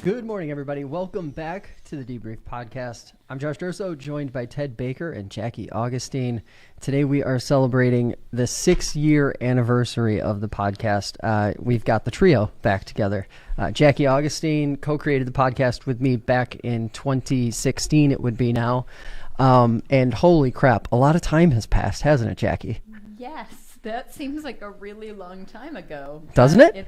Good morning, everybody. Welcome back to the Debrief podcast. I'm Josh Durso, joined by Ted Baker and Jackie Augustine. Today we are celebrating the 6-year anniversary of the podcast. We've got the trio back together. Jackie Augustine co-created the podcast with me back in 2016, it would be now. And holy crap, a lot of time has passed, hasn't it, Jackie? Yes, that seems like a really long time ago. Doesn't it?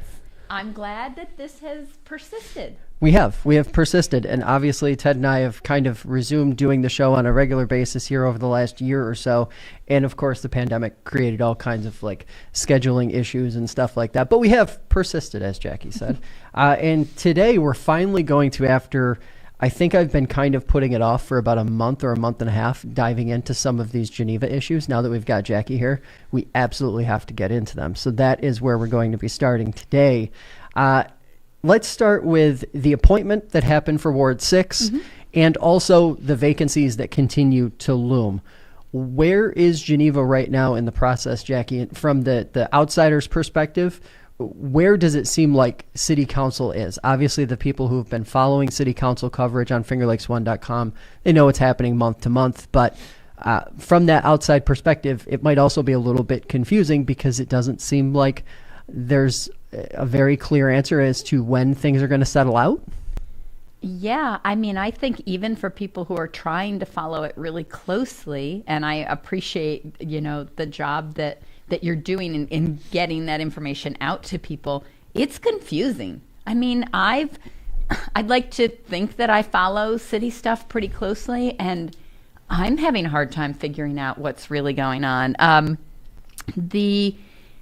I'm glad that this has persisted. We have persisted, and obviously Ted and I have kind of resumed doing the show on a regular basis here over the last year or so, and of course the pandemic created all kinds of like scheduling issues and stuff like that, but we have persisted, as Jackie said. And today we're finally going to, after I think I've been kind of putting it off for about a month or a month and a half, diving into some of these Geneva issues. Now that we've got Jackie here, we absolutely have to get into them. So that is where we're going to be starting today. Let's start with the appointment that happened for Ward 6 and also the vacancies that continue to loom. Where is Geneva right now in the process, Jackie? From the outsider's perspective, where does it seem like City Council is? Obviously, the people who have been following City Council coverage on fingerlakes1.com, they know it's happening month to month. But from that outside perspective, it might also be a little bit confusing because it doesn't seem like there's a very clear answer as to when things are going to settle out. Yeah, I mean, I think even for people who are trying to follow it really closely, and I appreciate, the job that you're doing in getting that information out to people, it's confusing. I mean, I'd like to think that I follow city stuff pretty closely, and I'm having a hard time figuring out what's really going on.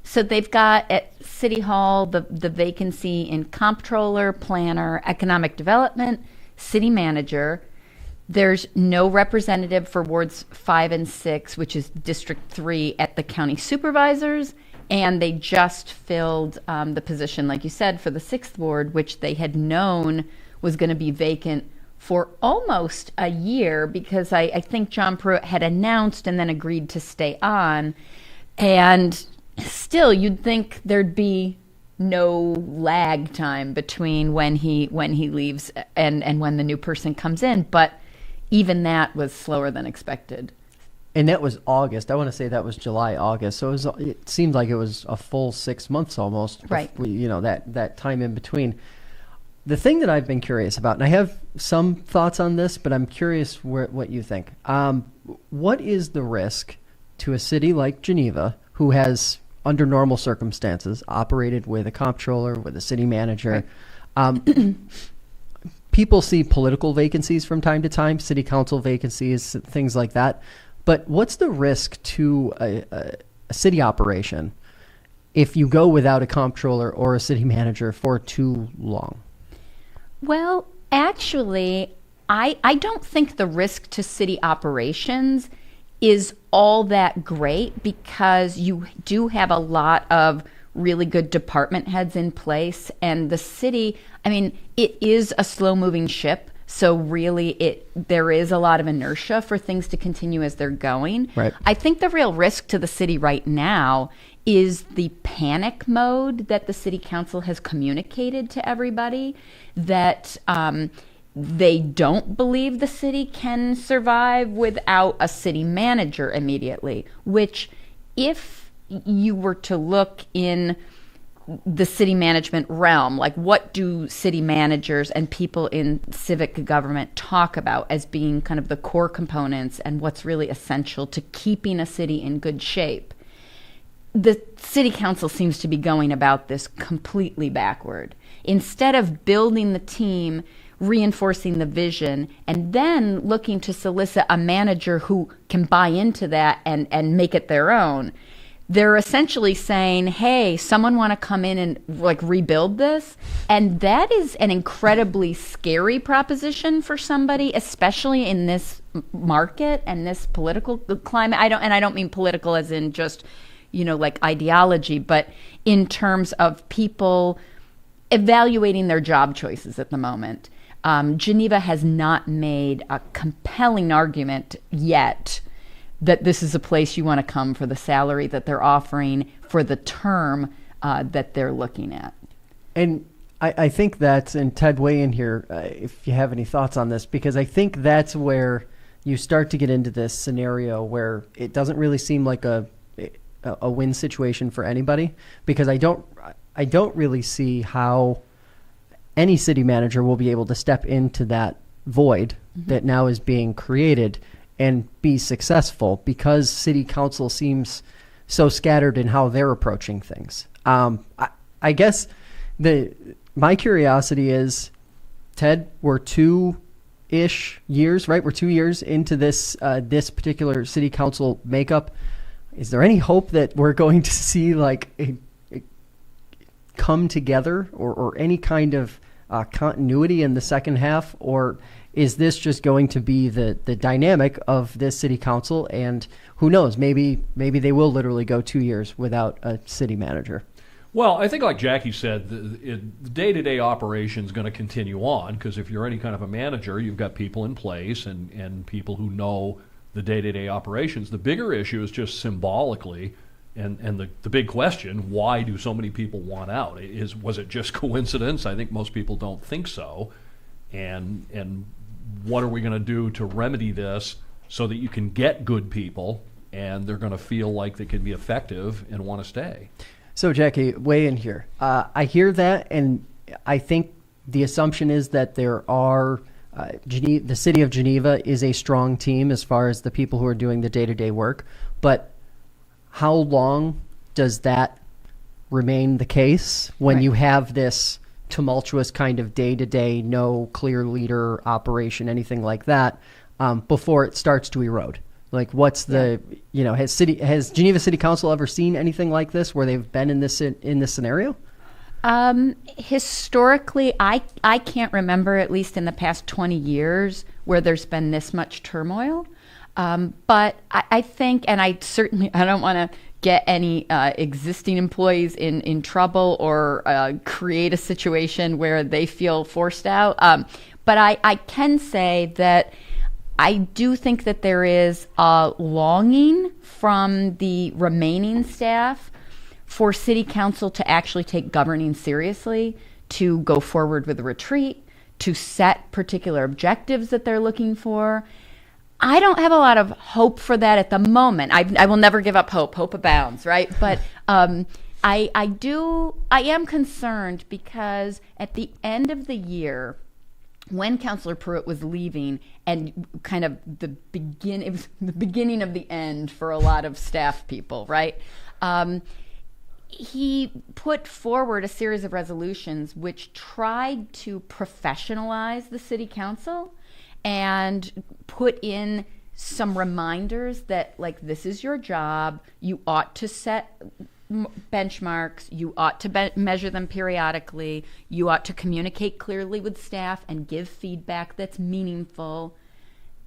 So they've got at City Hall the vacancy in comptroller, planner, economic development, city manager. There's no representative for wards 5 and 6, which is District 3 at the county supervisors. And they just filled the position, like you said, for the 6th ward, which they had known was going to be vacant for almost a year because I think John Pruitt had announced and then agreed to stay on. And still, you'd think there'd be no lag time between when he leaves and when the new person comes in, but even that was slower than expected. And that was August. I want to say that was July, August. So it seemed like it was a full 6 months almost. Right. That time in between. The thing that I've been curious about, and I have some thoughts on this, but I'm curious what you think. What is the risk to a city like Geneva, who has, under normal circumstances, operated with a comptroller, with a city manager? Right. People see political vacancies from time to time, city council vacancies, things like that. But what's the risk to a city operation if you go without a comptroller or a city manager for too long? Well, actually, I don't think the risk to city operations is all that great because you do have a lot of really good department heads in place, and the city, I mean, it is a slow-moving ship, so really there is a lot of inertia for things to continue as they're going. Right. I think the real risk to the city right now is the panic mode that the city council has communicated to everybody, that they don't believe the city can survive without a city manager immediately, which if you were to look in the city management realm, like what do city managers and people in civic government talk about as being kind of the core components and what's really essential to keeping a city in good shape? The city council seems to be going about this completely backward. Instead of building the team, reinforcing the vision, and then looking to solicit a manager who can buy into that and make it their own, they're essentially saying, hey, someone want to come in and like rebuild this? And that is an incredibly scary proposition for somebody, especially in this market and this political climate. I don't mean political as in just, like ideology, but in terms of people evaluating their job choices at the moment. Geneva has not made a compelling argument yet that this is a place you want to come for the salary that they're offering for the term that they're looking at. And I think that's, and Ted, weigh in here if you have any thoughts on this, because I think that's where you start to get into this scenario where it doesn't really seem like a win situation for anybody, because I don't really see how any city manager will be able to step into that void that now is being created and be successful, because city council seems so scattered in how they're approaching things. I guess my curiosity is, Ted, we're 2-ish years, right? We're 2 years into this particular city council makeup. Is there any hope that we're going to see like a come together or any kind of continuity in the second half? Or is this just going to be the dynamic of this city council? And who knows, maybe they will literally go 2 years without a city manager. Well, I think like Jackie said, the day-to-day operation is going to continue on, because if you're any kind of a manager, you've got people in place and people who know the day-to-day operations. The bigger issue is just symbolically, and the big question, why do so many people want out? Was it just coincidence? I think most people don't think so. And what are we going to do to remedy this so that you can get good people and they're going to feel like they can be effective and want to stay? So, Jackie, weigh in here. I hear that, and I think the assumption is that there are the city of Geneva is a strong team as far as the people who are doing the day-to-day work. But how long does that remain the case when you have this tumultuous kind of day-to-day, no clear leader operation, anything like that, before it starts to erode? Like, what's has Geneva City Council ever seen anything like this where they've been in this scenario? Historically, I can't remember, at least in the past 20 years, where there's been this much turmoil. But I think, and I don't want to get any existing employees in trouble or create a situation where they feel forced out. But I can say that I do think that there is a longing from the remaining staff for city council to actually take governing seriously, to go forward with a retreat, to set particular objectives that they're looking for. I don't have a lot of hope for that at the moment. I will never give up hope. Hope abounds, right? But I am concerned, because at the end of the year, when Councilor Pruitt was leaving, and kind of it was the beginning of the end for a lot of staff people, right? He put forward a series of resolutions which tried to professionalize the city council and put in some reminders that, like, this is your job. You ought to set benchmarks. You ought to measure them periodically. You ought to communicate clearly with staff and give feedback that's meaningful.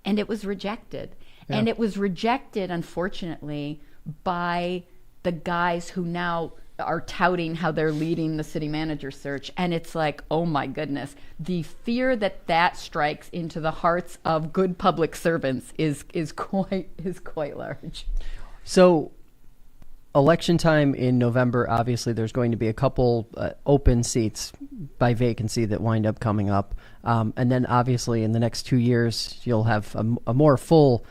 And it was rejected. Yeah. And it was rejected, unfortunately, by the guys who now are touting how they're leading the city manager search. And it's like, oh my goodness, the fear that strikes into the hearts of good public servants is quite large. So election time in November, obviously there's going to be a couple open seats by vacancy that wind up coming up. And then obviously in the next 2 years, you'll have a more full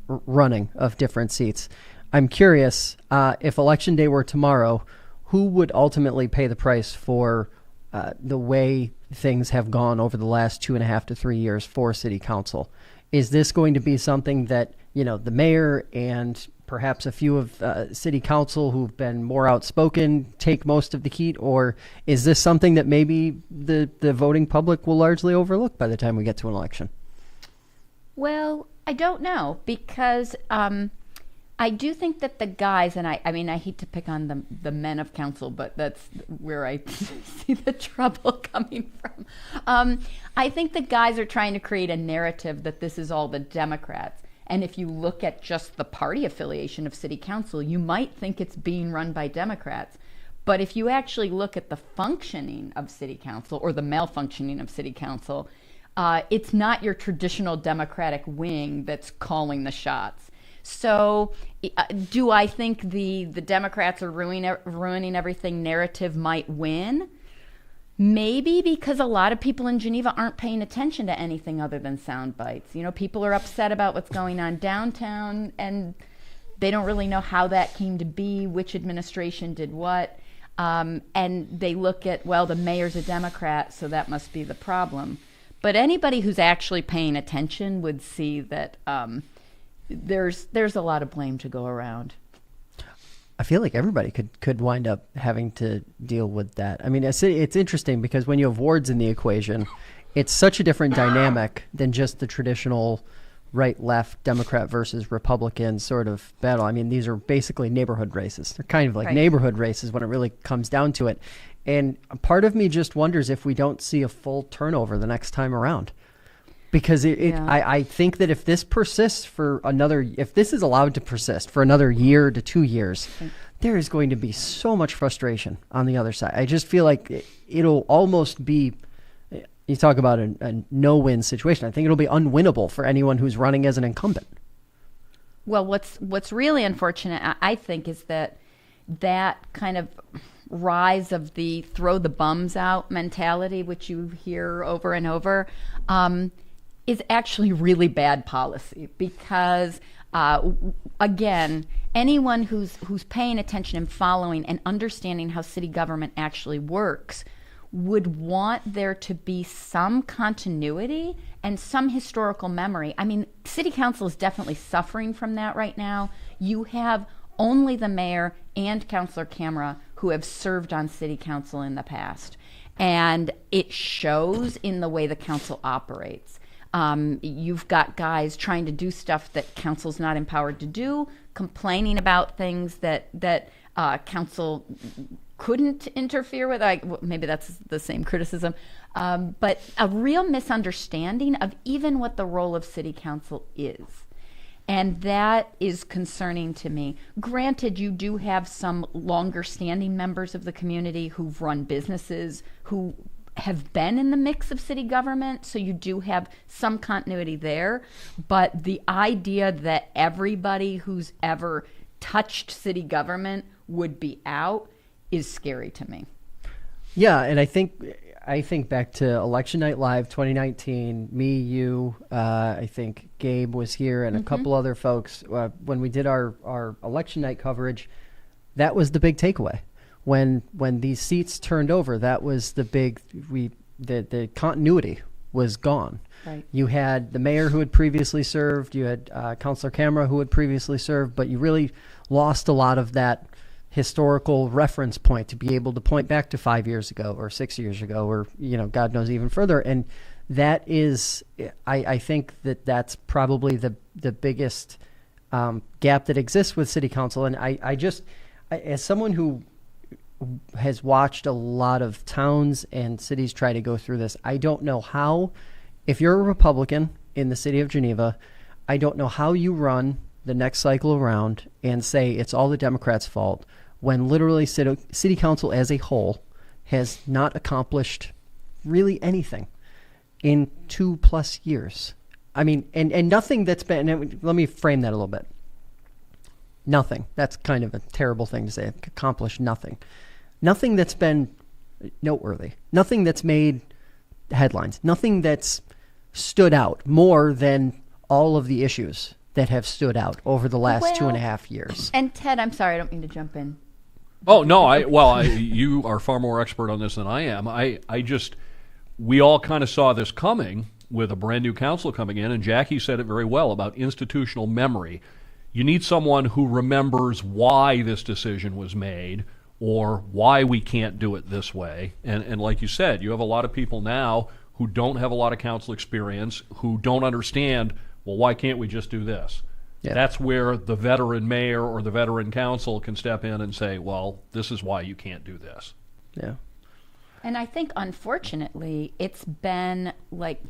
running of different seats. I'm curious, if Election Day were tomorrow, who would ultimately pay the price for the way things have gone over the last 2.5 to 3 years for City Council? Is this going to be something that, the mayor and perhaps a few of City Council who've been more outspoken take most of the heat, or is this something that maybe the voting public will largely overlook by the time we get to an election? Well, I don't know, because I do think that the guys, and I mean, I hate to pick on the men of council, but that's where I see the trouble coming from. I think the guys are trying to create a narrative that this is all the Democrats. And if you look at just the party affiliation of city council, you might think it's being run by Democrats. But if you actually look at the functioning of city council, or the malfunctioning of city council, it's not your traditional Democratic wing that's calling the shots. So do I think the Democrats are ruining everything narrative might win? Maybe because a lot of people in Geneva aren't paying attention to anything other than sound bites. People are upset about what's going on downtown, and they don't really know how that came to be, which administration did what. And they look at, well, the mayor's a Democrat, so that must be the problem. But anybody who's actually paying attention would see that there's a lot of blame to go around. I feel like everybody could wind up having to deal with that. I mean, it's interesting because when you have wards in the equation, it's such a different dynamic than just the traditional right-left, Democrat versus Republican sort of battle. I mean, these are basically neighborhood races. They're kind of like neighborhood races when it really comes down to it. And a part of me just wonders if we don't see a full turnover the next time around. Because I think that if this persists if this is allowed to persist for another year to 2 years, there is going to be so much frustration on the other side. I just feel like it'll almost be, you talk about a no-win situation. I think it'll be unwinnable for anyone who's running as an incumbent. Well, what's really unfortunate, I think, is that kind of rise of the throw the bums out mentality, which you hear over and over, is actually really bad policy because, again, anyone who's paying attention and following and understanding how city government actually works would want there to be some continuity and some historical memory. I mean, city council is definitely suffering from that right now. You have only the mayor and Councilor Camera who have served on city council in the past. And it shows in the way the council operates. You've got guys trying to do stuff that council's not empowered to do, complaining about things that council couldn't interfere with. Maybe that's the same criticism, but a real misunderstanding of even what the role of city council is. And that is concerning to me. Granted, you do have some longer standing members of the community who've run businesses, who have been in the mix of city government, so you do have some continuity there. But the idea that everybody who's ever touched city government would be out is scary to me. Yeah, and I think back to Election Night Live 2019, me, you, I think Gabe was here and a couple other folks. When we did our election night coverage, that was the big takeaway. When these seats turned over, that was the big, the continuity was gone. Right. You had the mayor who had previously served, you had Councilor Camera who had previously served, but you really lost a lot of that historical reference point to be able to point back to 5 years ago or 6 years ago or, God knows even further. And that is, I think that's probably the biggest gap that exists with city council. And I as someone who has watched a lot of towns and cities try to go through this, I don't know how, if you're a Republican in the city of Geneva, I don't know how you run the next cycle around and say it's all the Democrats' fault when literally city council as a whole has not accomplished really anything in 2+ years. I mean, and nothing that's been, let me frame that a little bit. Nothing. That's kind of a terrible thing to say. Accomplished nothing. Nothing that's been noteworthy. Nothing that's made headlines. Nothing that's stood out more than all of the issues that have stood out over the last 2.5 years. And Ted, I'm sorry, I don't mean to jump in. Oh, no, you are far more expert on this than I am. We all kind of saw this coming with a brand new council coming in, and Jackie said it very well about institutional memory. You need someone who remembers why this decision was made or why we can't do it this way. And like you said, you have a lot of people now who don't have a lot of council experience, who don't understand, well, why can't we just do this? Yeah. That's where the veteran mayor or the veteran council can step in and say, well, this is why you can't do this. Yeah. And I think, unfortunately, it's been like,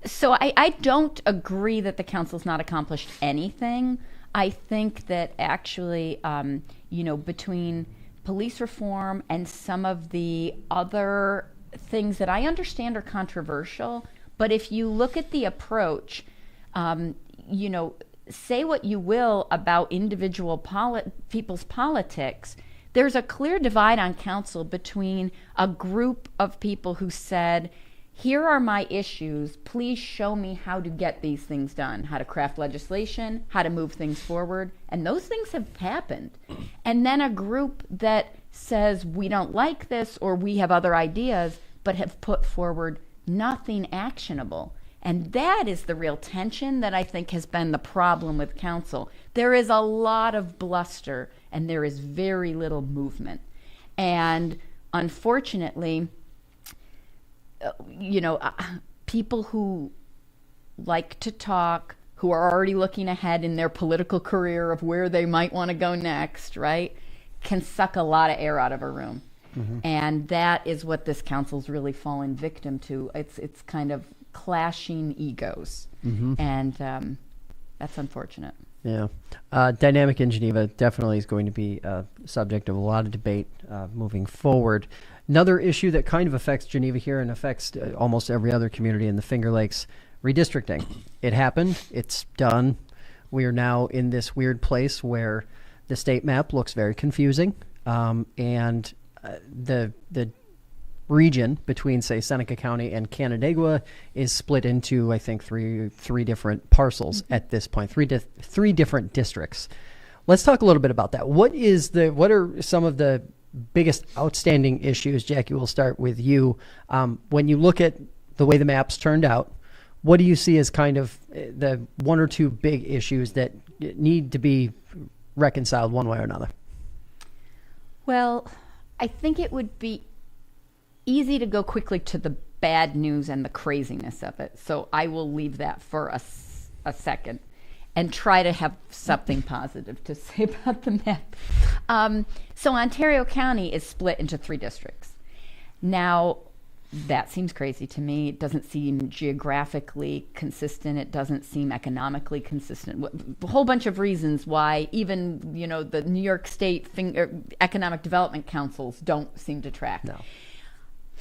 so I don't agree that the council's not accomplished anything. I think that actually, between police reform and some of the other things that I understand are controversial, but if you look at the approach, say what you will about individual people's politics, there's a clear divide on council between a group of people who said, here are my issues, please show me how to get these things done, how to craft legislation, how to move things forward, and those things have happened. And then a group that says, we don't like this, or we have other ideas, but have put forward nothing actionable. And that is the real tension that I think has been the problem with council. There is a lot of bluster, and there is very little movement. And unfortunately, people who like to talk, who are already looking ahead in their political career of where they might want to go next, right, can suck a lot of air out of a room. Mm-hmm. And that is what this council's really fallen victim to. It's kind of clashing egos. Mm-hmm. And that's unfortunate. Yeah. Dynamic in Geneva definitely is going to be a subject of a lot of debate moving forward. Another issue that kind of affects Geneva here and affects almost every other community in the Finger Lakes, redistricting. It happened. It's done. We are now in this weird place where the state map looks very confusing, and the region between, say, Seneca County and Canandaigua is split into, I think, three different parcels at this point, three different districts. Let's talk a little bit about that. What are some of the biggest outstanding issues? Jackie, we'll start with you. When you look at the way the maps turned out, what do you see as kind of the one or two big issues that need to be reconciled one way or another? Well, I think it would be easy to go quickly to the bad news and the craziness of it. So I will leave that for a second and try to have something positive to say about the map. So Ontario County is split into 3 districts. Now, that seems crazy to me. It doesn't seem geographically consistent. It doesn't seem economically consistent. A whole bunch of reasons why even, the New York State Economic Development Councils don't seem to track. No.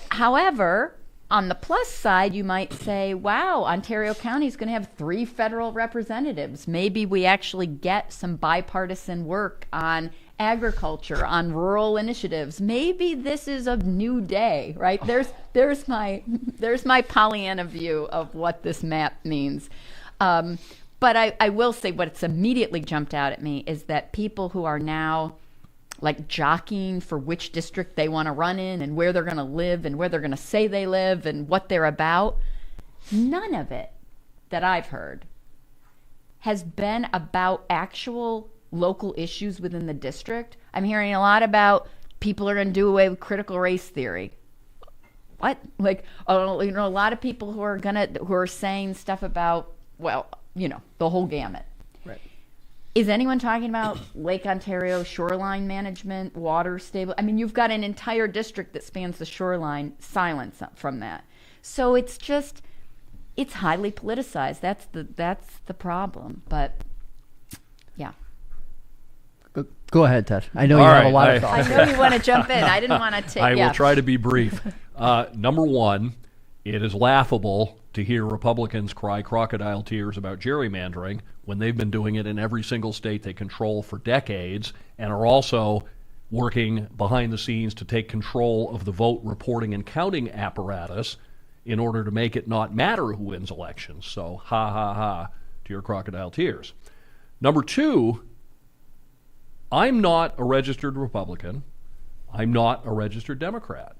However, on the plus side, you might say, wow, Ontario County is going to have 3 federal representatives. Maybe we actually get some bipartisan work on agriculture, on rural initiatives. Maybe this is a new day, right? There's my Pollyanna view of what this map means. But I will say what's immediately jumped out at me is that people who are now like jockeying for which district they want to run in and where they're going to live and where they're going to say they live and what they're about, none of it that I've heard has been about actual local issues within the district. I'm hearing a lot about people are going to do away with critical race theory. What? A lot of people who are saying stuff about, the whole gamut. Right. Is anyone talking about Lake Ontario shoreline management, water stable? I mean, you've got an entire district that spans the shoreline, silence from that. So it's highly politicized. That's the problem. But yeah. Go ahead, Ted. I know you have a lot of thoughts. I know you want to jump in. I didn't want to take. I will try to be brief. Number one, it is laughable to hear Republicans cry crocodile tears about gerrymandering when they've been doing it in every single state they control for decades and are also working behind the scenes to take control of the vote reporting and counting apparatus in order to make it not matter who wins elections. So ha ha ha to your crocodile tears. Number two, I'm not a registered Republican. I'm not a registered Democrat.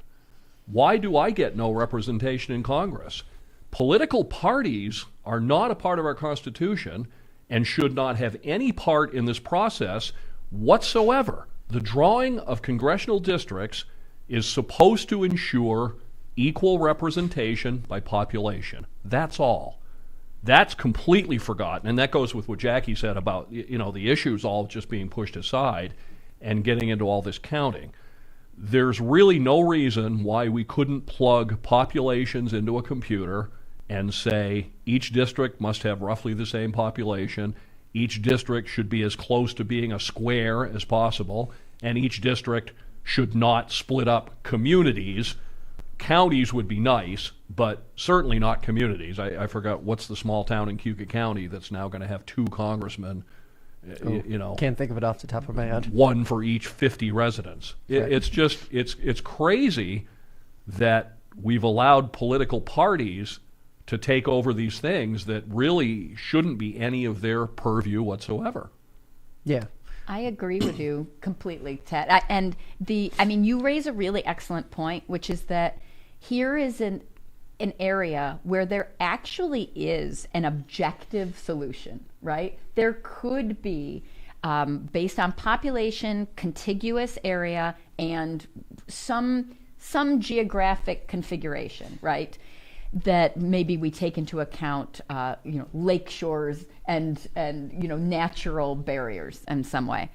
Why do I get no representation in Congress? Political parties are not a part of our Constitution and should not have any part in this process whatsoever. The drawing of congressional districts is supposed to ensure equal representation by population. That's all. That's completely forgotten, and that goes with what Jackie said about the issues all just being pushed aside and getting into all this counting. There's really no reason why we couldn't plug populations into a computer and say each district must have roughly the same population, each district should be as close to being a square as possible, and each district should not split up communities. Counties would be nice, but certainly not communities. I forgot what's the small town in Cayuga County that's now going to have 2 congressmen You know, Can't think of it off the top of my head. one for each 50 residents. Right. It's just, it's crazy that we've allowed political parties to take over these things that really shouldn't be any of their purview whatsoever. Yeah. I agree with you completely, Ted. You raise a really excellent point, which is that here is an area where there actually is an objective solution, right? There could be, based on population, contiguous area, and some geographic configuration, right? That maybe we take into account, lake shores and natural barriers in some way.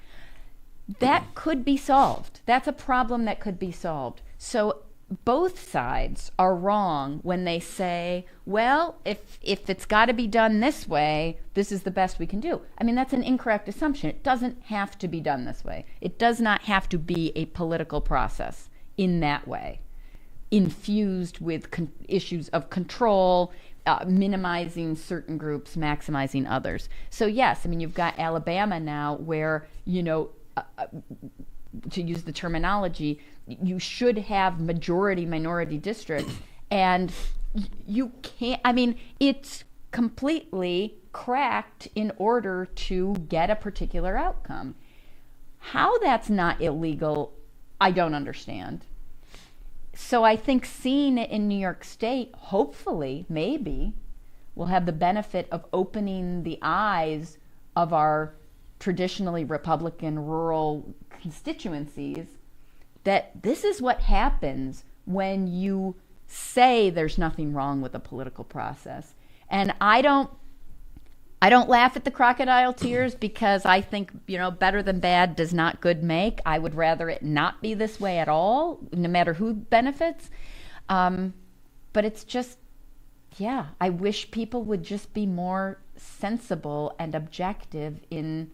That could be solved. That's a problem that could be solved. So both sides are wrong when they say, well, if it's got to be done this way, this is the best we can do. I mean, that's an incorrect assumption. It doesn't have to be done this way. It does not have to be a political process in that way, infused with issues of control, minimizing certain groups, maximizing others. So yes, I mean, you've got Alabama now where, to use the terminology, you should have majority minority districts, and you can't, I mean, it's completely cracked in order to get a particular outcome. How that's not illegal, I don't understand. So I think seeing it in New York State, hopefully, maybe, will have the benefit of opening the eyes of our traditionally Republican rural constituencies that this is what happens when you say there's nothing wrong with the political process. And I don't laugh at the crocodile tears because I think, better than bad does not good make. I would rather it not be this way at all, no matter who benefits. But it's just, I wish people would just be more sensible and objective in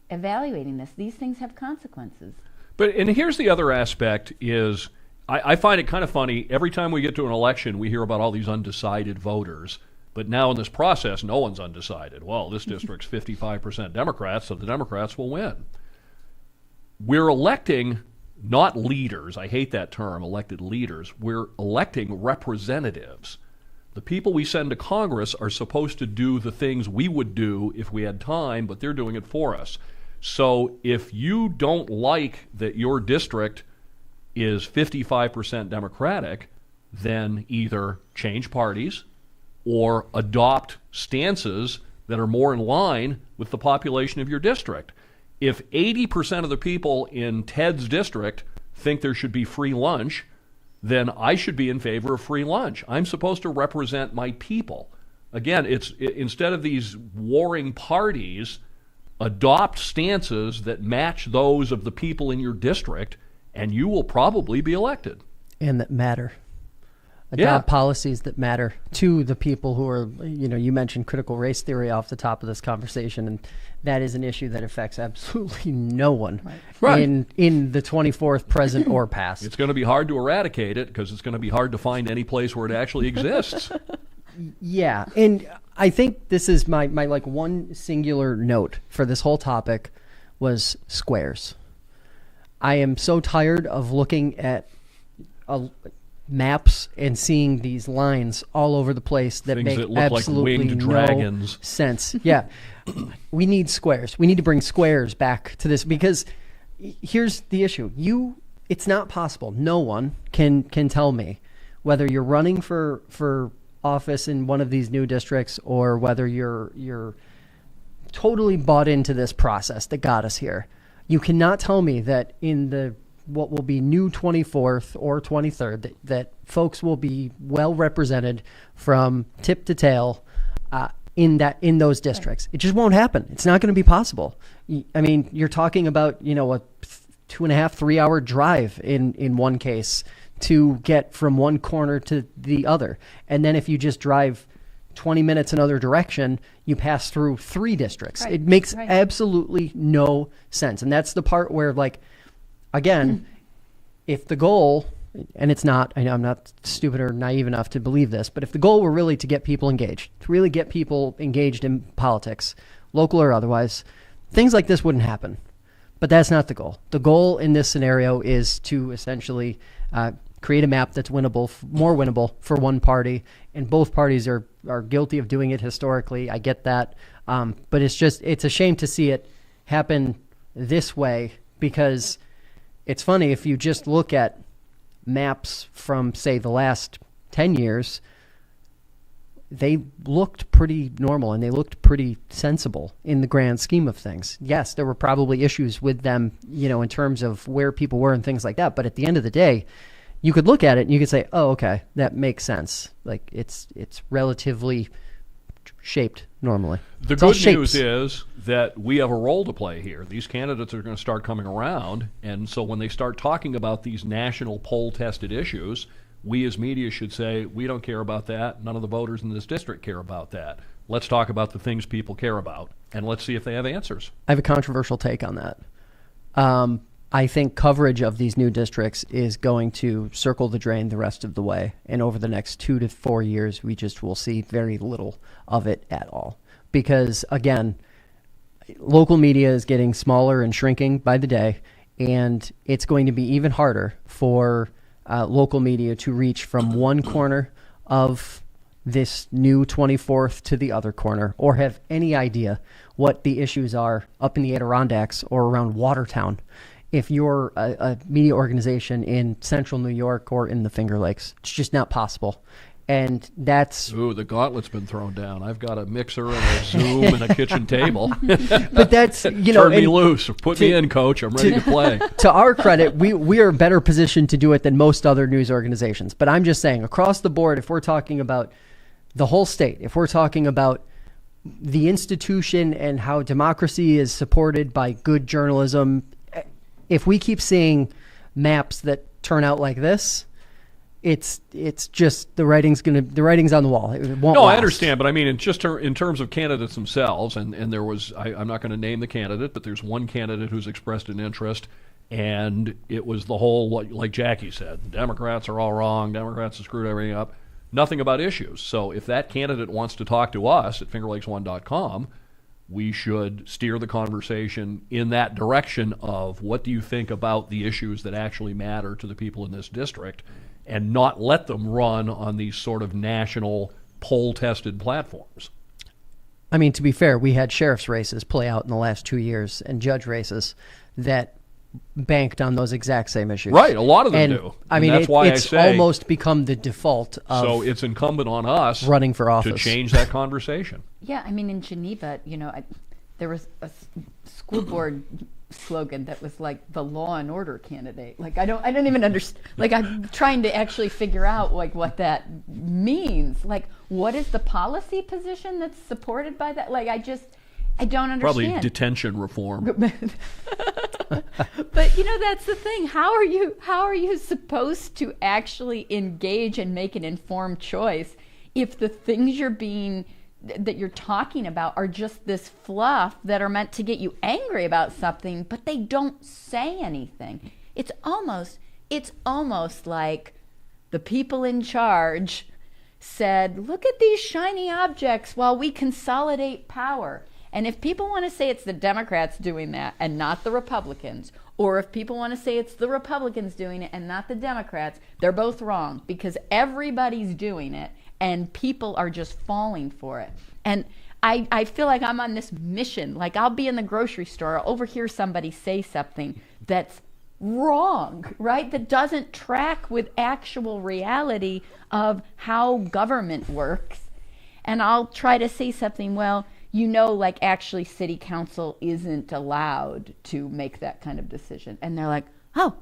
evaluating this. These things have consequences. And here's the other aspect is, I find it kind of funny, every time we get to an election, we hear about all these undecided voters. But now in this process, no one's undecided. Well, this district's 55% Democrats, so the Democrats will win. We're electing not leaders. I hate that term, elected leaders. We're electing representatives. The people we send to Congress are supposed to do the things we would do if we had time, but they're doing it for us. So if you don't like that your district is 55% Democratic, then either change parties or adopt stances that are more in line with the population of your district. If 80% of the people in Ted's district think there should be free lunch, then I should be in favor of free lunch. I'm supposed to represent my people. Again, instead of these warring parties, adopt stances that match those of the people in your district, and you will probably be elected. And that matter. Adopt policies that matter to the people who are, you mentioned critical race theory off the top of this conversation, and that is an issue that affects absolutely no one in the 24th, present or past. It's going to be hard to eradicate it because it's going to be hard to find any place where it actually exists. Yeah, and I think this is my one singular note for this whole topic was squares. I am so tired of looking at maps and seeing these lines all over the place that Things make that look absolutely like winged no dragons. sense. Yeah, we need squares. We need to bring squares back to this because here's the issue. It's not possible. No one can tell me whether you're running for office in one of these new districts or whether you're totally bought into this process that got us here. You cannot tell me that in the what will be new 24th or 23rd that folks will be well represented from tip to tail in those districts. It just won't happen. It's not going to be possible. I mean, you're talking about a 2.5-3 hour drive in one case to get from one corner to the other, and then if you just drive 20 minutes another direction, you pass through 3 districts. It makes absolutely no sense, and that's the part where again, if the goal, and it's not, I know I'm not stupid or naive enough to believe this, but if the goal were really to get people engaged, to really get people engaged in politics, local or otherwise, things like this wouldn't happen. But that's not the goal. The goal in this scenario is to essentially create a map that's winnable, more winnable for one party, and both parties are guilty of doing it historically. I get that. But it's a shame to see it happen this way, because it's funny, if you just look at maps from, say, the last 10 years, they looked pretty normal and they looked pretty sensible in the grand scheme of things. Yes, there were probably issues with them, in terms of where people were and things like that. But at the end of the day, you could look at it and you could say, oh, okay, that makes sense. Like it's relatively shaped normally. The good news is that we have a role to play here. These candidates are going to start coming around, and so when they start talking about these national poll-tested issues, we as media should say, we don't care about that. None of the voters in this district care about that. Let's talk about the things people care about, and let's see if they have answers. I have a controversial take on that. I think coverage of these new districts is going to circle the drain the rest of the way. And over the next 2 to 4 years, we just will see very little of it at all. Because, again, local media is getting smaller and shrinking by the day, and it's going to be even harder for local media to reach from one corner of this new 24th to the other corner, or have any idea what the issues are up in the Adirondacks or around Watertown if you're a media organization in central New York or in the Finger Lakes. It's just not possible. And that's... Ooh, the gauntlet's been thrown down. I've got a mixer and a Zoom and a kitchen table. But that's, Turn me loose. Put me in, coach. I'm ready to play. To our credit, we are better positioned to do it than most other news organizations. But I'm just saying, across the board, if we're talking about the whole state, if we're talking about the institution and how democracy is supported by good journalism, if we keep seeing maps that turn out like this, it's just the writing's on the wall. It won't last. I understand, but I mean, in terms of candidates themselves, and there was, I'm not going to name the candidate, but there's one candidate who's expressed an interest, and it was the whole, like Jackie said, the Democrats are all wrong, Democrats have screwed everything up, nothing about issues. So if that candidate wants to talk to us at fingerlakes1.com, we should steer the conversation in that direction of what do you think about the issues that actually matter to the people in this district, and not let them run on these sort of national poll-tested platforms. I mean, to be fair, we had sheriff's races play out in the last 2 years and judge races that banked on those exact same issues. Right, a lot of them do. I mean, that's why it's almost become the default of so it's incumbent on us running for office to change that conversation. Yeah, I mean, in Geneva, there was a school board slogan that was like the law and order candidate. Like I don't even understand. Like I'm trying to actually figure out like what that means. Like what is the policy position that's supported by that? Like I don't understand. Probably detention reform. But that's the thing. How are you supposed to actually engage and make an informed choice if the things that you're talking about are just this fluff that are meant to get you angry about something, but they don't say anything? It's almost like the people in charge said, look at these shiny objects while we consolidate power. And if people want to say it's the Democrats doing that and not the Republicans, or if people want to say it's the Republicans doing it and not the Democrats, they're both wrong, because everybody's doing it and people are just falling for it. And I feel like I'm on this mission. Like I'll be in the grocery store, I'll overhear somebody say something that's wrong, right? That doesn't track with actual reality of how government works. And I'll try to say something, well, like actually city council isn't allowed to make that kind of decision. And they're like, oh,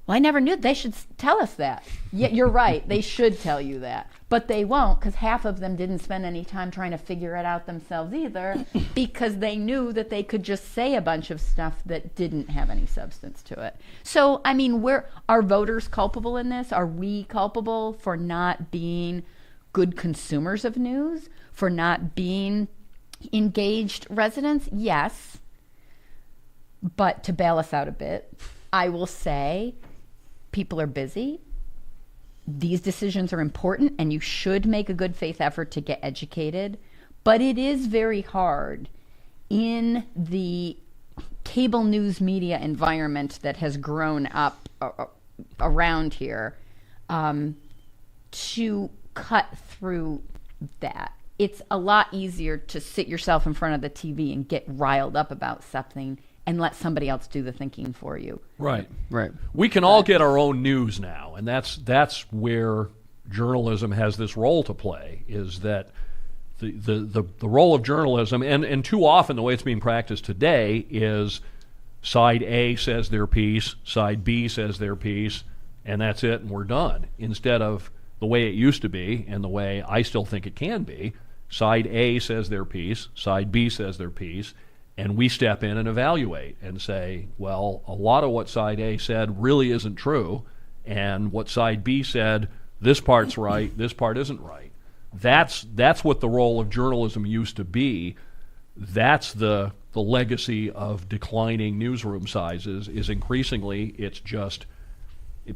well, I never knew. They should tell us that. Yeah, you're right. They should tell you that. But they won't, because half of them didn't spend any time trying to figure it out themselves either, because they knew that they could just say a bunch of stuff that didn't have any substance to it. So, I mean, are voters culpable in this? Are we culpable for not being good consumers of news, for not being engaged residents? Yes. But to bail us out a bit, I will say people are busy. These decisions are important, and you should make a good faith effort to get educated. But it is very hard in the cable news media environment that has grown up around here, to cut through that. It's a lot easier to sit yourself in front of the TV and get riled up about something and let somebody else do the thinking for you. Right. Right. We can all get our own news now, and that's where journalism has this role to play, is that the role of journalism, and too often the way it's being practiced today is side A says their piece, side B says their piece, and that's it, and we're done. Instead of the way it used to be, and the way I still think it can be, side A says their piece, side B says their piece, and we step in and evaluate and say, well, a lot of what side A said really isn't true, and what side B said, this part's right, this part isn't right. That's what the role of journalism used to be. That's the legacy of declining newsroom sizes, is increasingly it's just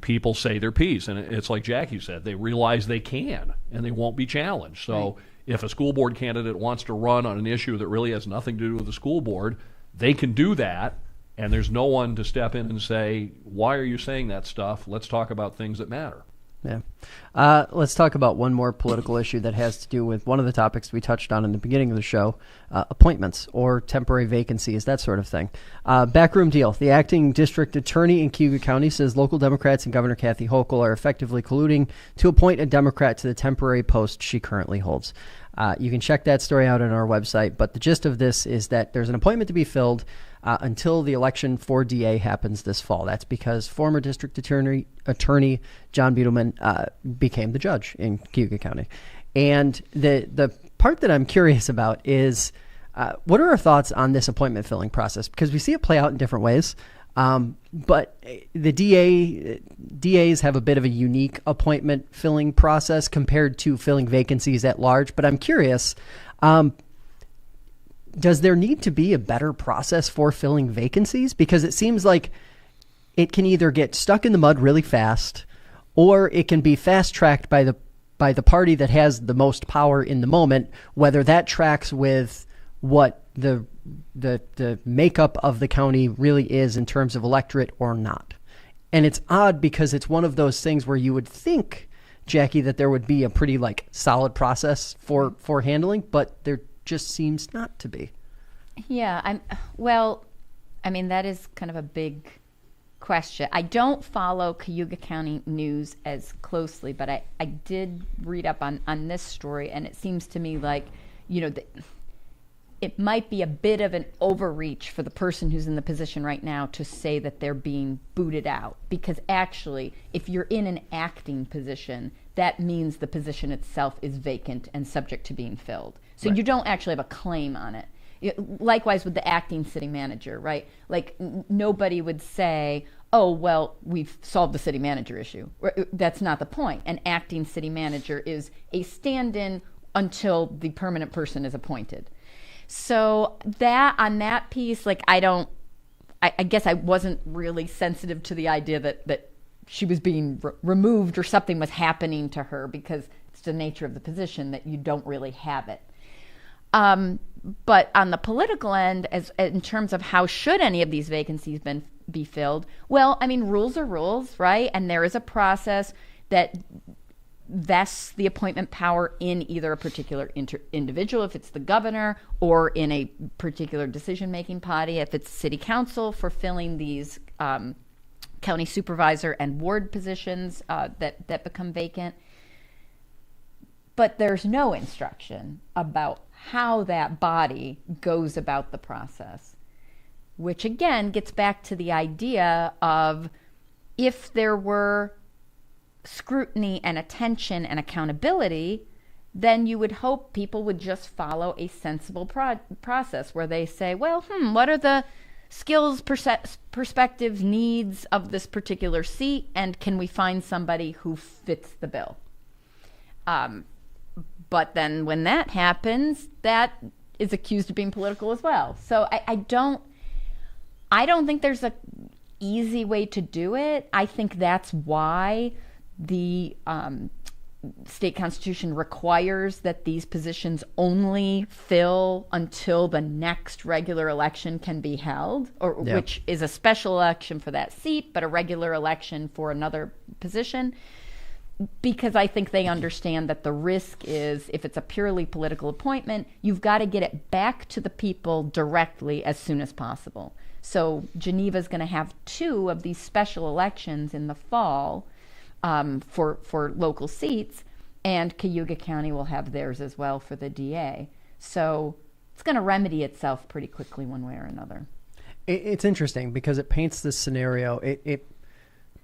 people say their piece. And it's like Jackie said, they realize they can and they won't be challenged. So right. If a school board candidate wants to run on an issue that really has nothing to do with the school board, they can do that, and there's no one to step in and say, why are you saying that stuff? Let's talk about things that matter. Yeah. Let's talk about one more political issue that has to do with one of the topics we touched on in the beginning of the show, appointments or temporary vacancies, that sort of thing. Backroom deal. The acting district attorney in Cayuga County says local Democrats and Governor Kathy Hochul are effectively colluding to appoint a Democrat to the temporary post she currently holds. You can check that story out on our website, but the gist of this is that there's an appointment to be filled until the election for DA happens this fall. That's because former district attorney John Beetleman became the judge in Cayuga County. And the part that I'm curious about is what are our thoughts on this appointment filling process? Because we see it play out in different ways. But the DAs have a bit of a unique appointment filling process compared to filling vacancies at large. But I'm curious, does there need to be a better process for filling vacancies? Because it seems like it can either get stuck in the mud really fast, or it can be fast-tracked by the party that has the most power in the moment, whether that tracks with what the makeup of the county really is in terms of electorate or not. And it's odd because it's one of those things where you would think, Jackie, that there would be a pretty solid process for handling, but there just seems not to be. Yeah, that is kind of a big question. I don't follow Cayuga County news as closely, but I did read up on this story, and it seems to me like, it might be a bit of an overreach for the person who's in the position right now to say that they're being booted out, because actually, if you're in an acting position, that means the position itself is vacant and subject to being filled. So right. You don't actually have a claim on it. Likewise with the acting city manager, right? Nobody would say, oh, well, we've solved the city manager issue. That's not the point. An acting city manager is a stand-in until the permanent person is appointed. So on that piece, I guess I wasn't really sensitive to the idea that she was being removed or something was happening to her, because it's the nature of the position that you don't really have it. But on the political end, in terms of how should any of these vacancies be filled, well, rules are rules, right? And there is a process that vests the appointment power in either a particular individual, if it's the governor, or in a particular decision-making body, if it's city council, for filling these county supervisor and ward positions that become vacant. But there's no instruction about how that body goes about the process, which again gets back to the idea of, if there were scrutiny and attention and accountability, then you would hope people would just follow a sensible process where they say, well, what are the skills, perspectives, needs of this particular seat, and can we find somebody who fits the bill? But then when that happens, that is accused of being political as well. So I don't think there's a easy way to do it. I think that's why the state constitution requires that these positions only fill until the next regular election can be held, or Yeah. which is a special election for that seat, but a regular election for another position. Because I think they understand that the risk is, if it's a purely political appointment, you've got to get it back to the people directly as soon as possible. So Geneva's going to have 2 of these special elections in the fall for local seats, and Cayuga County will have theirs as well for the DA. So it's going to remedy itself pretty quickly one way or another. It's interesting because it paints this scenario. It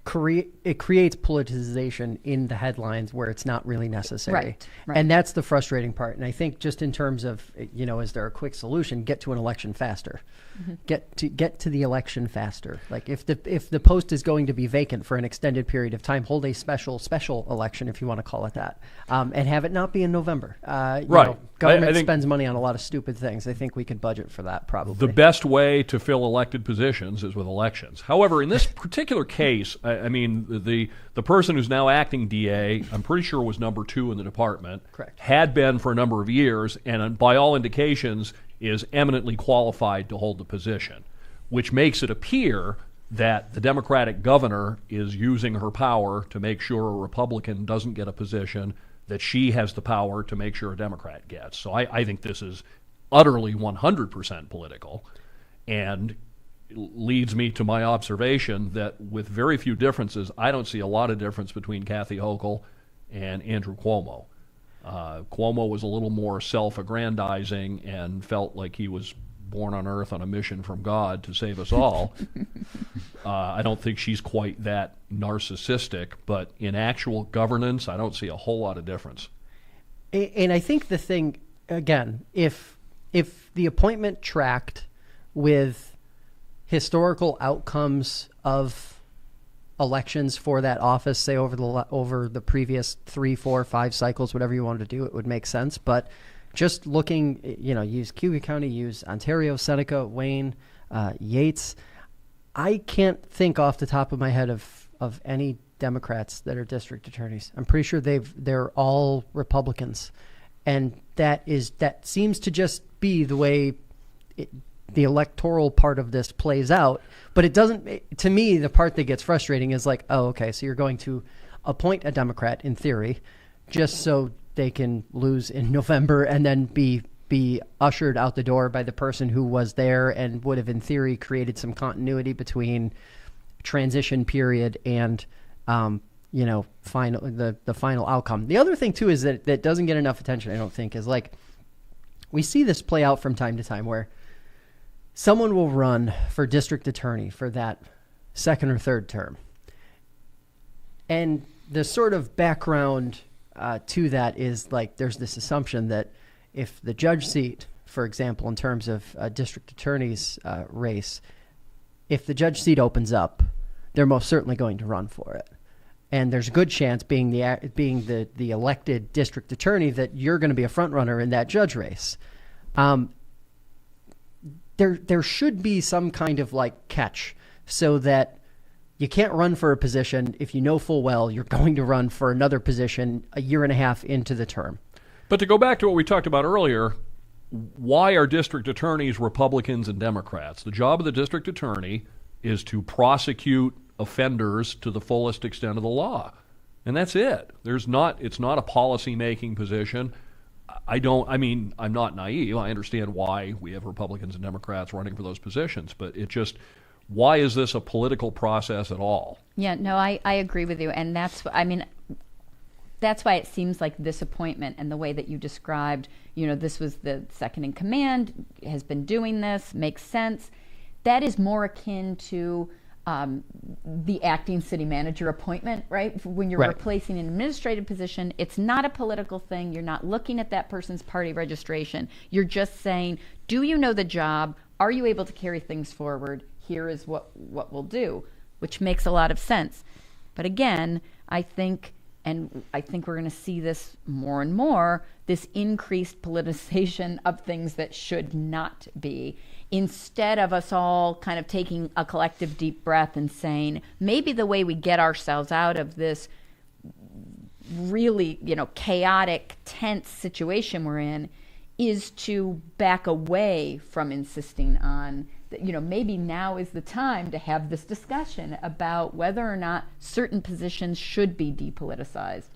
creates politicization in the headlines where it's not really necessary. Right. And that's the frustrating part. And I think just in terms of, is there a quick solution? Get to an election faster. Mm-hmm. Get to the election faster. Like if the post is going to be vacant for an extended period of time, hold a special election, if you want to call it that, and have it not be in November. Right. Government I think spends money on a lot of stupid things. I think we could budget for that probably. the best way to fill elected positions is with elections. However, in this particular case, I mean, the person who's now acting DA, I'm pretty sure was number 2 in the department. Correct. Had been for a number of years, and by all indications is eminently qualified to hold the position, which makes it appear that the Democratic governor is using her power to make sure a Republican doesn't get a position that she has the power to make sure a Democrat gets. So I think this is utterly 100% political, and leads me to my observation that with very few differences, I don't see a lot of difference between Kathy Hochul and Andrew Cuomo. Cuomo was a little more self-aggrandizing and felt like he was born on earth on a mission from God to save us all. I don't think she's quite that narcissistic, but in actual governance, I don't see a whole lot of difference. And I think the thing, again, if the appointment tracked with historical outcomes of elections for that office, say over the previous 3, 4, 5 cycles, whatever you wanted to do, it would make sense. But just looking, use Cayuga County, use Ontario, Seneca, Wayne, Yates. I can't think off the top of my head of any Democrats that are district attorneys. I'm pretty sure they're all Republicans, and that seems to just be the way the electoral part of this plays out. But it doesn't. To me, the part that gets frustrating is like, oh, okay, so you're going to appoint a Democrat in theory, just so they can lose in November and then be ushered out the door by the person who was there and would have, in theory, created some continuity between transition period and, the final outcome. The other thing, too, is that doesn't get enough attention, I don't think, is like we see this play out from time to time where someone will run for district attorney for that second or third term. And the sort of background to that is like there's this assumption that if the judge seat, for example, in terms of a district attorney's race, if the judge seat opens up, they're most certainly going to run for it. And there's a good chance, being the elected district attorney, that you're going to be a front runner in that judge race. There should be some kind of like catch so that you can't run for a position if you know full well you're going to run for another position a year and a half into the term. But to go back to what we talked about earlier, why are district attorneys Republicans and Democrats? The job of the district attorney is to prosecute offenders to the fullest extent of the law. And that's it. It's not a policy-making position. I'm not naive. I understand why we have Republicans and Democrats running for those positions, but why is this a political process at all? Yeah, no, I agree with you. And that's why it seems like this appointment and the way that you described, this was the second in command, has been doing this, makes sense. That is more akin to the acting city manager appointment, right? When you're replacing an administrative position, it's not a political thing. You're not looking at that person's party registration. You're just saying, do you know the job? Are you able to carry things forward? Here is what we'll do, which makes a lot of sense. But again, I think we're going to see this more and more, this increased politicization of things that should not be, instead of us all kind of taking a collective deep breath and saying, maybe the way we get ourselves out of this really, chaotic, tense situation we're in, is to back away from insisting on that, maybe now is the time to have this discussion about whether or not certain positions should be depoliticized.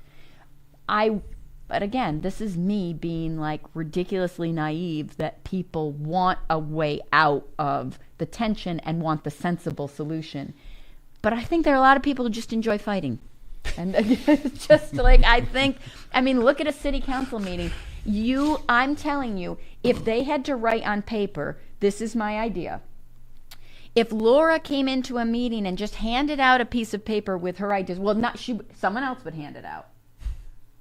But again, this is me being like ridiculously naive that people want a way out of the tension and want the sensible solution. But I think there are a lot of people who just enjoy fighting. And it's just like, look at a city council meeting. I'm telling you, if they had to write on paper, this is my idea. If Laura came into a meeting and just handed out a piece of paper with her ideas, someone else would hand it out.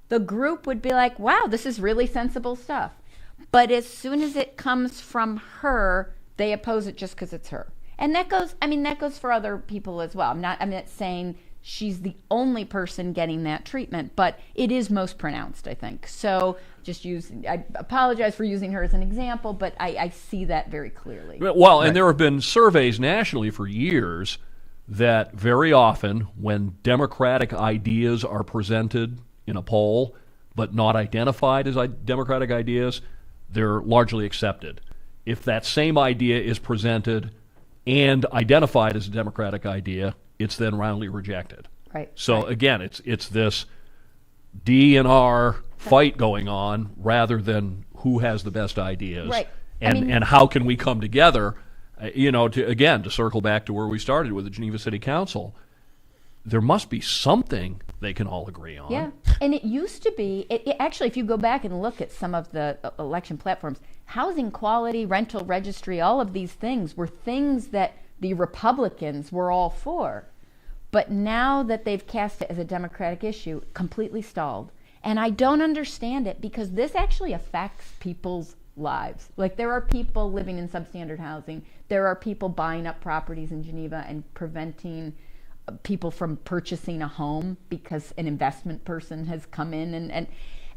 The group would be like, wow, this is really sensible stuff. But as soon as it comes from her, they oppose it just because it's her. And that goes for other people as well. I'm not saying she's the only person getting that treatment, but it is most pronounced, I think. So I apologize for using her as an example, but I see that very clearly. Well, and there have been surveys nationally for years that very often when Democratic ideas are presented in a poll, but not identified as Democratic ideas, they're largely accepted. If that same idea is presented and identified as a Democratic idea, it's then roundly rejected. Right. So again, it's this D and R fight going on rather than who has the best ideas. Right. And how can we come together, to circle back to where we started with the Geneva City Council. There must be something they can all agree on. Yeah, and it used to be, actually, if you go back and look at some of the election platforms, housing quality, rental registry, all of these things were things that the Republicans were all for. But now that they've cast it as a Democratic issue, completely stalled. And I don't understand it, because this actually affects people's lives. Like, there are people living in substandard housing. There are people buying up properties in Geneva and preventing people from purchasing a home because an investment person has come in,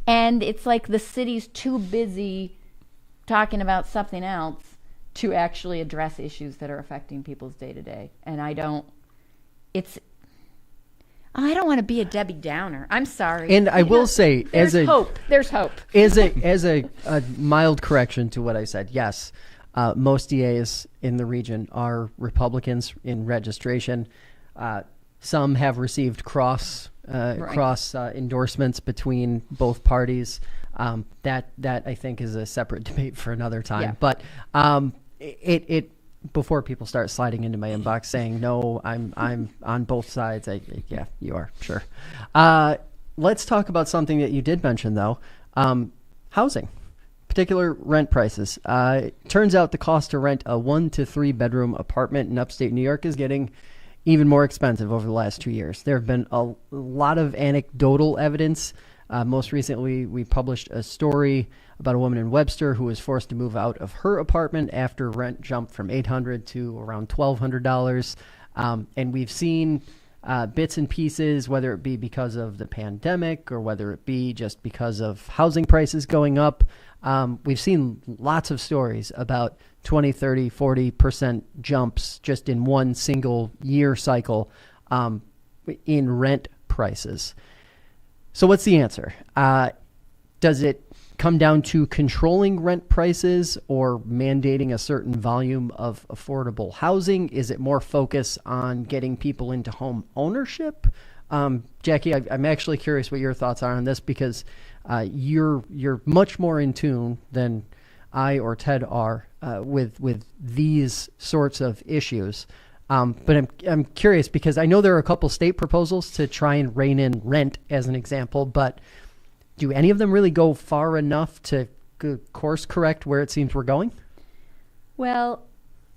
and it's like the city's too busy talking about something else to actually address issues that are affecting people's day-to-day. And I don't want to be a Debbie Downer. I'm sorry. And I will say, there's hope. As a mild correction to what I said, yes, most DAs in the region are Republicans in registration. Some have received cross endorsements between both parties. That I think is a separate debate for another time. Yeah. But it before people start sliding into my inbox saying no, I'm on both sides. Yeah, you are, sure. Let's talk about something that you did mention though, housing. Particular rent prices. Turns out the cost to rent a 1 to 3 bedroom apartment in upstate New York is getting even more expensive over the last 2 years. There have been a lot of anecdotal evidence. Most recently, we published a story about a woman in Webster who was forced to move out of her apartment after rent jumped from $800 to around $1,200. And we've seen bits and pieces, whether it be because of the pandemic or whether it be just because of housing prices going up. We've seen lots of stories about 20, 30, 40% jumps just in one single year cycle in rent prices. So what's the answer? Does it come down to controlling rent prices or mandating a certain volume of affordable housing? Is it more focus on getting people into home ownership? Jackie, I'm actually curious what your thoughts are on this, because you're much more in tune than I or Ted are with these sorts of issues. But I'm curious, because I know there are a couple state proposals to try and rein in rent as an example, but do any of them really go far enough to course correct where it seems we're going? Well,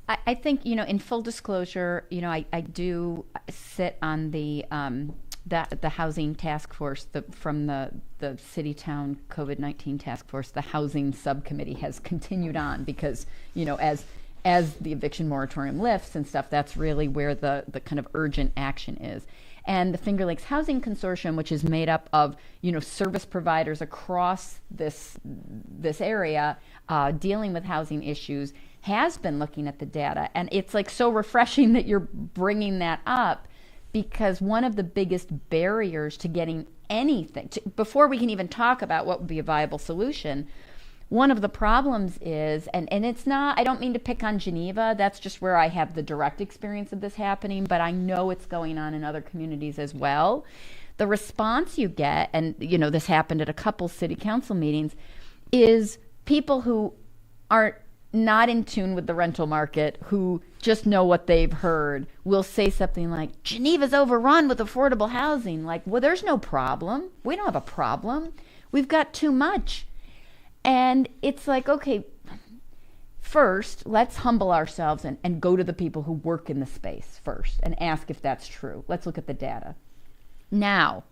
I think, in full disclosure, I do sit on the housing task force from the city-town COVID-19 task force. The housing subcommittee has continued on because, as the eviction moratorium lifts and stuff, that's really where the kind of urgent action is. And the Finger Lakes Housing Consortium, which is made up of, service providers across this area dealing with housing issues, has been looking at the data. And it's like so refreshing that you're bringing that up, because one of the biggest barriers to getting anything, before we can even talk about what would be a viable solution, one of the problems is, and it's not, I don't mean to pick on Geneva, that's just where I have the direct experience of this happening, but I know it's going on in other communities as well. The response you get, and this happened at a couple city council meetings, is people who are not in tune with the rental market, who just know what they've heard, will say something like, Geneva's overrun with affordable housing. Like, well, there's no problem. We don't have a problem. We've got too much. And it's like, okay, first, let's humble ourselves and go to the people who work in the space first and ask if that's true. Let's look at the data. Now,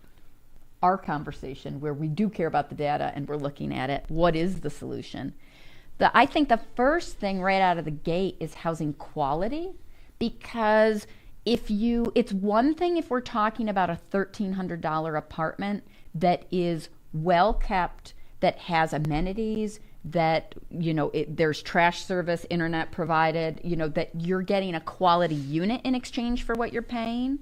our conversation where we do care about the data and we're looking at it, what is the solution? I think the first thing right out of the gate is housing quality, because it's one thing if we're talking about a $1,300 apartment that is well kept, that has amenities, that there's trash service, internet provided, that you're getting a quality unit in exchange for what you're paying,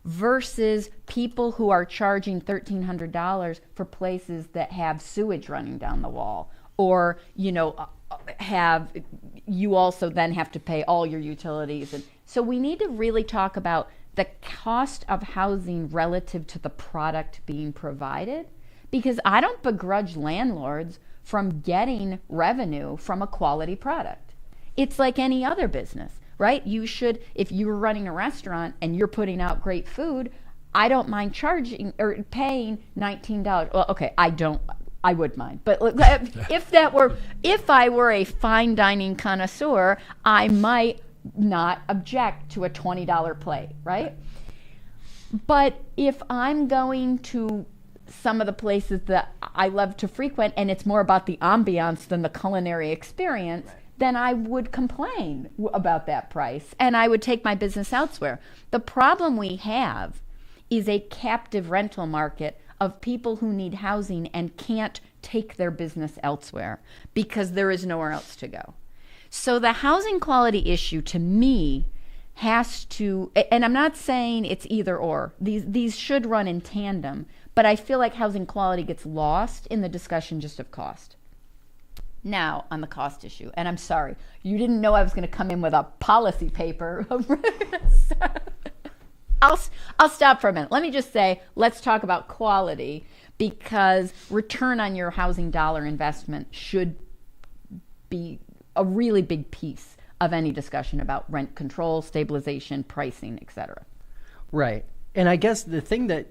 versus people who are charging $1,300 for places that have sewage running down the wall, or you also then have to pay all your utilities. And so we need to really talk about the cost of housing relative to the product being provided, because I don't begrudge landlords from getting revenue from a quality product. It's like any other business, right? You should, if you were running a restaurant and you're putting out great food, I don't mind charging or paying $19. Well, okay, I would mind. But if I were a fine dining connoisseur, I might not object to a $20 plate, right? But if I'm going to some of the places that I love to frequent and it's more about the ambiance than the culinary experience, then I would complain about that price and I would take my business elsewhere. The problem we have is a captive rental market of people who need housing and can't take their business elsewhere because there is nowhere else to go. So the housing quality issue to me has to, and I'm not saying it's either or, these should run in tandem, but I feel like housing quality gets lost in the discussion just of cost. Now, on the cost issue, and I'm sorry, you didn't know I was going to come in with a policy paper. I'll stop for a minute. Let me just say, let's talk about quality, because return on your housing dollar investment should be a really big piece of any discussion about rent control, stabilization, pricing, etc. Right. And I guess the thing that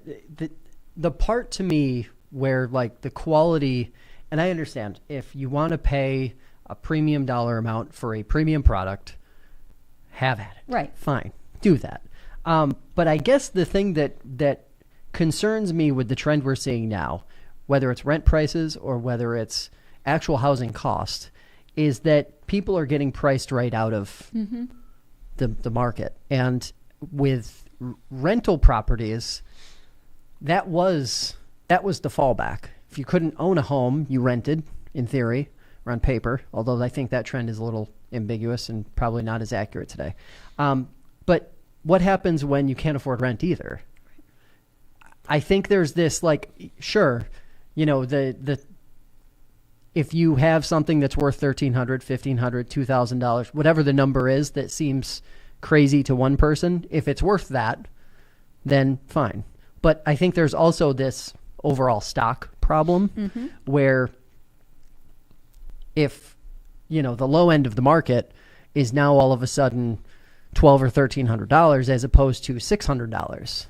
the part to me where like the quality, and I understand if you want to pay a premium dollar amount for a premium product, have at it. Right. Fine. Do that. But I guess the thing that concerns me with the trend we're seeing now, whether it's rent prices or whether it's actual housing cost, is that people are getting priced right out of the market. And with rental properties, that was the fallback. If you couldn't own a home, you rented, in theory, or on paper, although I think that trend is a little ambiguous and probably not as accurate today. But what happens when you can't afford rent either? I think there's this, like, sure, if you have something that's worth $1,300, $1,500, $2,000, whatever the number is that seems crazy to one person, if it's worth that, then fine. But I think there's also this overall stock problem where if, the low end of the market is now all of a sudden $1,200 or $1,300 as opposed to $600,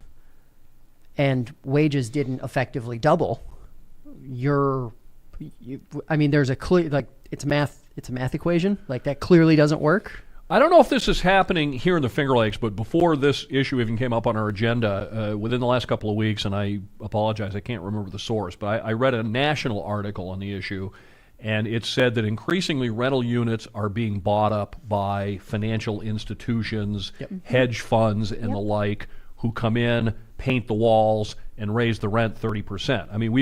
and wages didn't effectively double, there's a clear, like, it's a math equation, like that clearly doesn't work. I don't know if this is happening here in the Finger Lakes, but before this issue even came up on our agenda, within the last couple of weeks, and I apologize, I can't remember the source, but I read a national article on the issue, and it said that increasingly rental units are being bought up by financial institutions, hedge funds, and the like, who come in, paint the walls, and raise the rent 30%. I mean,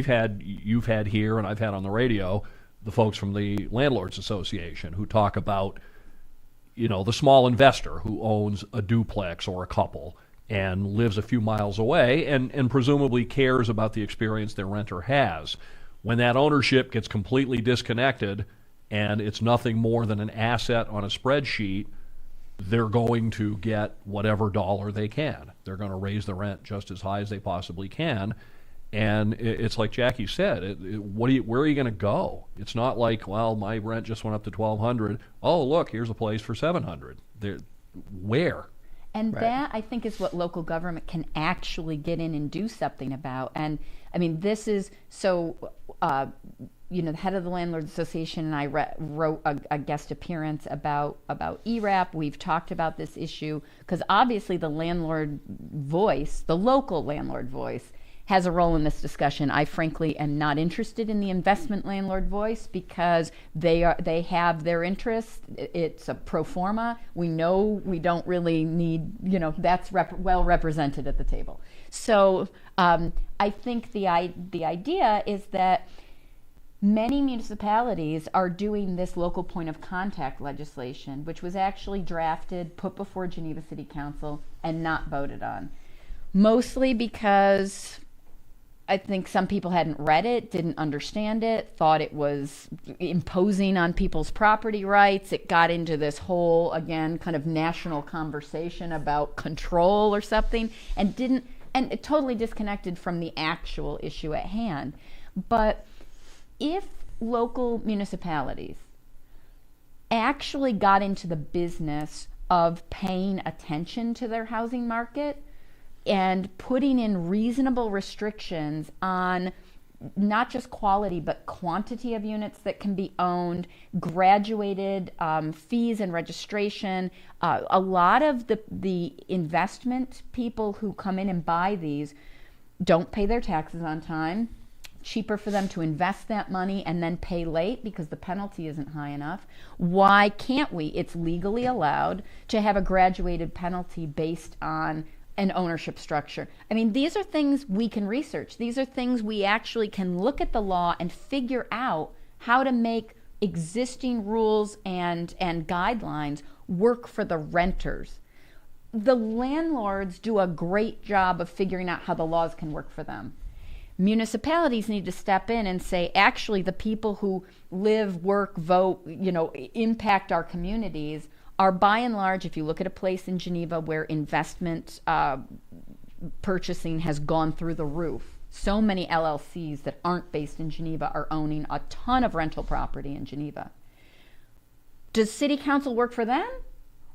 you've had here, and I've had on the radio, the folks from the Landlords Association who talk about, the small investor who owns a duplex or a couple and lives a few miles away and presumably cares about the experience their renter has. When that ownership gets completely disconnected and it's nothing more than an asset on a spreadsheet, they're going to get whatever dollar they can. They're going to raise the rent just as high as they possibly can. And it's like Jackie said, where are you going to go? It's not like, well, my rent just went up to $1,200. Oh, look, here's a place for $700. Where? And that, I think, is what local government can actually get in and do something about. And, I mean, this is so, the head of the Landlord Association and I wrote a guest appearance about ERAP. We've talked about this issue because obviously the landlord voice, the local landlord voice, has a role in this discussion. I frankly am not interested in the investment landlord voice because they have their interests. It's a pro forma. We know we don't really need, that's well represented at the table. So I think the idea is that many municipalities are doing this local point of contact legislation, which was actually drafted, put before Geneva City Council, and not voted on. Mostly because I think some people hadn't read it, didn't understand it, thought it was imposing on people's property rights. It got into this whole, again, kind of national conversation about control or something, and it totally disconnected from the actual issue at hand. But if local municipalities actually got into the business of paying attention to their housing market and putting in reasonable restrictions on not just quality but quantity of units that can be owned, graduated fees and registration. A lot of the investment people who come in and buy these don't pay their taxes on time. Cheaper for them to invest that money and then pay late because the penalty isn't high enough. Why can't we? It's legally allowed to have a graduated penalty based on an ownership structure. I mean, these are things we can research. These are things we actually can look at the law and figure out how to make existing rules and guidelines work for the renters. The landlords do a great job of figuring out how the laws can work for them. Municipalities need to step in and say, actually, the people who live, work, vote, impact our communities are by and large, if you look at a place in Geneva where investment purchasing has gone through the roof, so many LLCs that aren't based in Geneva are owning a ton of rental property in Geneva. Does City Council work for them?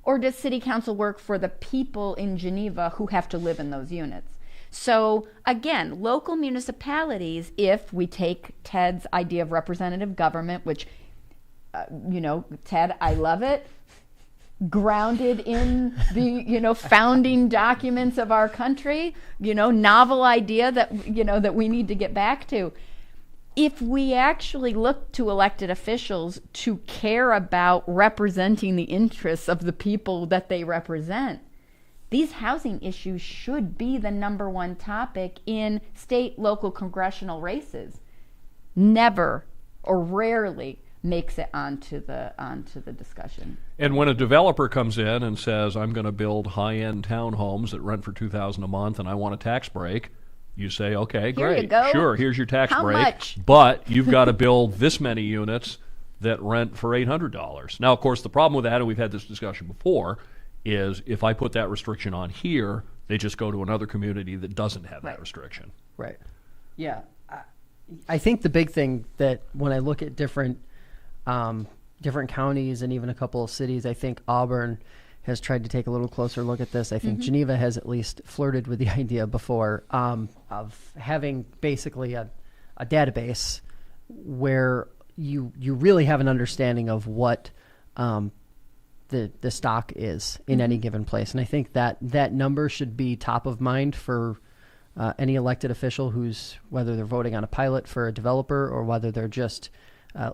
Or does City Council work for the people in Geneva who have to live in those units? So again, local municipalities, if we take Ted's idea of representative government, which, Ted, I love it, grounded in the, founding documents of our country, novel idea that, that we need to get back to. If we actually look to elected officials to care about representing the interests of the people that they represent, these housing issues should be the number one topic in state, local, congressional races. Never or rarely makes it onto the discussion. And when a developer comes in and says, I'm going to build high-end townhomes that rent for $2,000 a month and I want a tax break, you say, okay, Here great. you go. Sure, here's your tax How break. much? But you've got to build this many units that rent for $800. Now, of course, the problem with that, and we've had this discussion before, is if I put that restriction on here, they just go to another community that doesn't have that restriction. Right. Yeah. I think the big thing that when I look at different counties and even a couple of cities, I think Auburn has tried to take a little closer look at this. I think Geneva has at least flirted with the idea before of having basically a database where you really have an understanding of what the stock is in any given place. And I think that number should be top of mind for any elected official whether they're voting on a pilot for a developer or whether they're just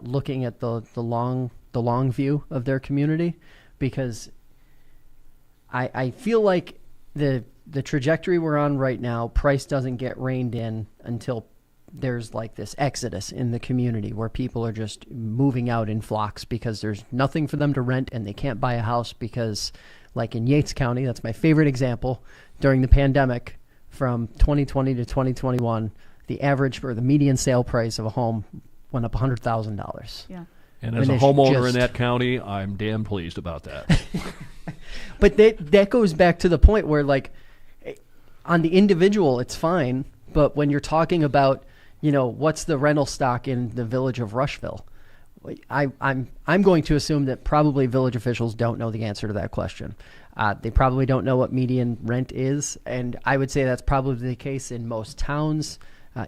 looking at the long view of their community, because I feel like the trajectory we're on right now, price doesn't get reined in until there's like this exodus in the community where people are just moving out in flocks because there's nothing for them to rent and they can't buy a house because like in Yates County, that's my favorite example, during the pandemic from 2020 to 2021, the average or the median sale price of a home went up $100,000. Yeah. And as a homeowner in that county, I'm damn pleased about that. But that goes back to the point where, like, on the individual, it's fine. But when you're talking about, what's the rental stock in the village of Rushville, I'm going to assume that probably village officials don't know the answer to that question. They probably don't know what median rent is. And I would say that's probably the case in most towns,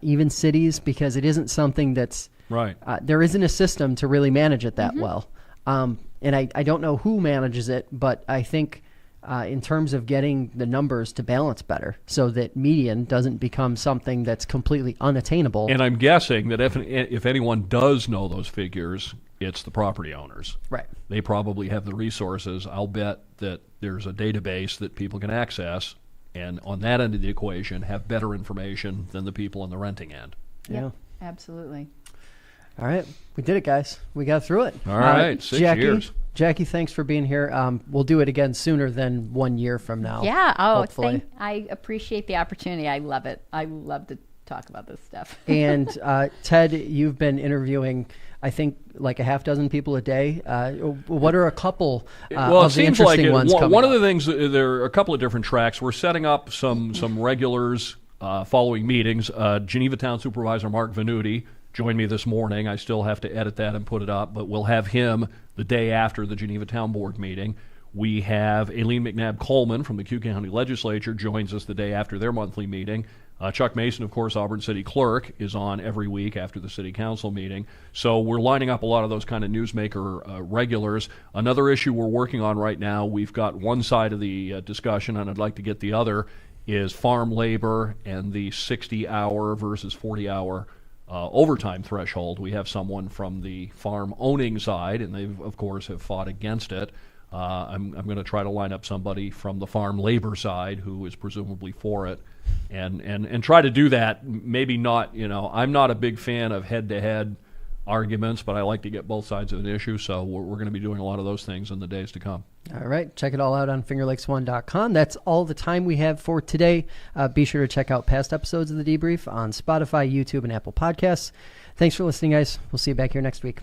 even cities, because it isn't something that's right. There isn't a system to really manage it that well. And I don't know who manages it, but I think in terms of getting the numbers to balance better so that median doesn't become something that's completely unattainable. And I'm guessing that if anyone does know those figures, it's the property owners. Right. They probably have the resources. I'll bet that there's a database that people can access, and on that end of the equation have better information than the people on the renting end. Yeah. Absolutely. All right. We did it, guys. We got through it. All right. 6 years. Jackie, thanks for being here. We'll do it again sooner than 1 year from now. Yeah. Hopefully. I appreciate the opportunity. I love it. I love to talk about this stuff. And Ted, you've been interviewing, I think, like a half dozen people a day. What are a couple of the interesting ones coming one up? of the things, there are a couple of different tracks. We're setting up some regulars following meetings. Geneva Town Supervisor Mark Venuti joined me this morning. I still have to edit that and put it up, but we'll have him the day after the Geneva Town Board meeting. We have Aileen McNabb Coleman from the Cayuga County Legislature joins us the day after their monthly meeting. Chuck Mason, of course, Auburn City Clerk, is on every week after the City Council meeting. So we're lining up a lot of those kind of newsmaker regulars. Another issue we're working on right now, we've got one side of the discussion, and I'd like to get the other, is farm labor and the 60-hour versus 40-hour overtime threshold. We have someone from the farm owning side, and they, of course, have fought against it. I'm going to try to line up somebody from the farm labor side who is presumably for it, and try to do that. Maybe not, I'm not a big fan of head-to-head arguments, but I like to get both sides of an issue, so we're going to be doing a lot of those things in the days to come. All right. Check it all out on fingerlakes1.com. That's all the time we have for today. Be sure to check out past episodes of The Debrief on Spotify, YouTube, and Apple Podcasts. Thanks for listening, guys. We'll see you back here next week.